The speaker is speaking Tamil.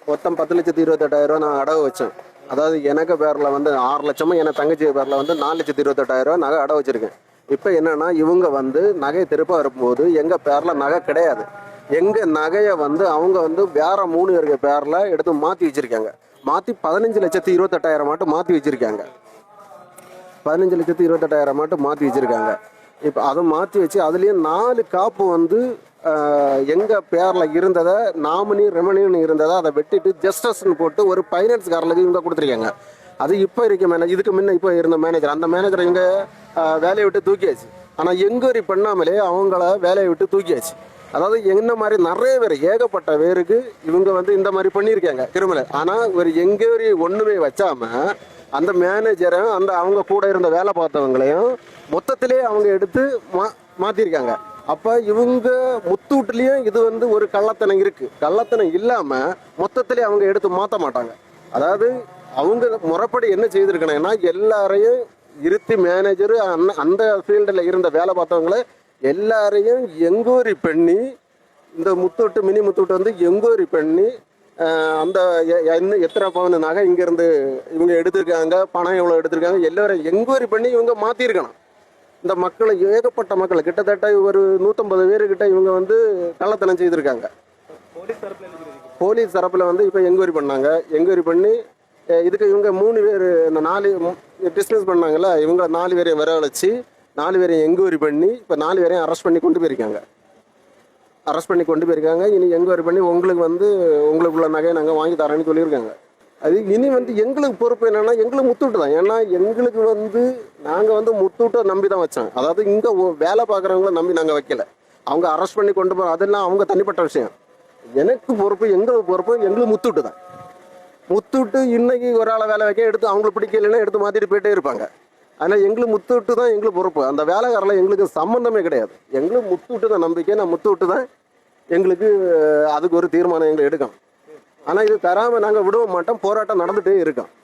மொத்தம் 10,28,000 நான் அடவு வச்சேன். அதாவது எனக்கு பேரில் வந்து 6 லட்சமும் என் தங்கச்சி பேரில் வந்து 4,28,000 நகை அடவு வச்சுருக்கேன். இப்போ என்னென்னா இவங்க வந்து நகை திருப்ப வரும்போது எங்கள் பேரில் நகை கிடையாது. எங்கள் நகையை வந்து அவங்க வந்து வேற 3 பேருக்கு பேரில் எடுத்து மாற்றி வச்சுருக்காங்க. மாற்றி 15,28,000 மட்டும் மாற்றி வச்சுருக்காங்க. 15,28,000 மட்டும் மாற்றி வச்சுருக்காங்க. இப்போ அதை மாற்றி வச்சு அதுலேயும் 4 காப்பு வந்து எங்கள் பேரில் இருந்ததை நாமினி ரெமனின்னு இருந்ததை அதை வெட்டிட்டு ஜஸ்டஸ்ன்னு போட்டு ஒரு ஃபைனான்ஸ்காரர்களுக்கு இவங்க கொடுத்துருக்காங்க. அது இப்போ இருக்க இதுக்கு முன்ன இப்போ இருந்த மேனேஜர், அந்த மேனேஜரை இவங்க வேலையை விட்டு தூக்கியாச்சு. ஆனால் என்கொயரி பண்ணாமலே அவங்கள வேலையை விட்டு தூக்கியாச்சு. அதாவது என்ன மாதிரி நிறைய பேர் ஏகப்பட்ட பேருக்கு இவங்க வந்து இந்த மாதிரி பண்ணியிருக்காங்க கிரிமினல். ஆனால் ஒரு என்கொயரி ஒன்றுமே வச்சாம அந்த மேனேஜரும் அந்த அவங்க கூட இருந்த வேலை பார்த்தவங்களையும் மொத்தத்திலே அவங்க எடுத்து மாற்றிருக்காங்க. அப்போ இவங்க முத்தூட்டுலேயும் இது வந்து ஒரு கள்ளத்தனம் இருக்குது. கள்ளத்தனம் இல்லாமல் மொத்தத்திலே அவங்க எடுத்து மாற்ற மாட்டாங்க. அதாவது அவங்க முறைப்படி என்ன செய்திருக்கணும்னா எல்லாரையும் இருத்தி மேனேஜரு அந்த ஃபீல்டில் இருந்த வேலை பார்த்தவங்கள எல்லாரையும் என்கொயரி பண்ணி இந்த முத்தூட்டு மினி முத்தூட்டு வந்து என்கொயரி பண்ணி அந்த எத்தனை பவுன் நகை இங்கேருந்து இவங்க எடுத்திருக்காங்க, பணம் எவ்வளோ எடுத்திருக்காங்க, எல்லாரும் என்கொயரி பண்ணி இவங்க மாற்றிருக்கணும். இந்த மக்களை ஏகப்பட்ட மக்களை கிட்டத்தட்ட ஒரு 150 பேருக்கிட்ட இவங்க வந்து கள்ளத்தனம் செய்திருக்காங்க. போலீஸ் தரப்பில் வந்து இப்போ என்கொயரி பண்ணாங்க. என்கொயரி பண்ணி இதுக்கு இவங்க 3 பேர் இந்த 4 டிஸ்மிஸ் பண்ணாங்கல்ல, இவங்க 4 பேரையும் வரவழைச்சி 4 பேரையும் என்கொயரி பண்ணி இப்போ 4 பேரையும் அரெஸ்ட் பண்ணி கொண்டு போயிருக்காங்க. இனி என்கொயரி பண்ணி உங்களுக்குள்ள நகையை நாங்கள் வாங்கி தரேன்னு சொல்லியிருக்காங்க. அது இனி வந்து எங்களுக்கு பொறுப்பு என்னன்னா எங்களுக்கு முத்தூட்டு தான். ஏன்னா எங்களுக்கு வந்து நாங்கள் வந்து முத்தூட்டை நம்பி தான் வச்சோம். அதாவது இங்கே வேலை பார்க்குறவங்கள நம்பி நாங்கள் வைக்கல. அவங்க அரெஸ்ட் பண்ணி கொண்டு போகிறோம், அதெல்லாம் அவங்க தனிப்பட்ட விஷயம். எனக்கு பொறுப்பு, எங்களுக்கு பொறுப்பு, எங்களுக்கு முத்தூட்டு தான். முத்தூட்டு இன்னைக்கு ஒரு ஆளை வேலை வைக்க எடுத்து அவங்களுக்கு பிடிக்கலைன்னா எடுத்து மாற்றிட்டு போயிட்டே இருப்பாங்க. அதனால் எங்களுக்கு முத்தூட்டு தான் எங்களுக்கு பொறுப்பு. அந்த வேலைக்காரில் எங்களுக்கு சம்மந்தமே கிடையாது. எங்களுக்கு முத்தூட்டு தான் நம்பிக்கை. நான் முத்தூட்டு தான் எங்களுக்கு அதுக்கு ஒரு தீர்மானம் எங்களுக்கு எடுக்கணும். ஆனால் இது தராமல் நாங்கள் விடவும் மாட்டோம். போராட்டம் நடந்துகிட்டே இருக்கோம்.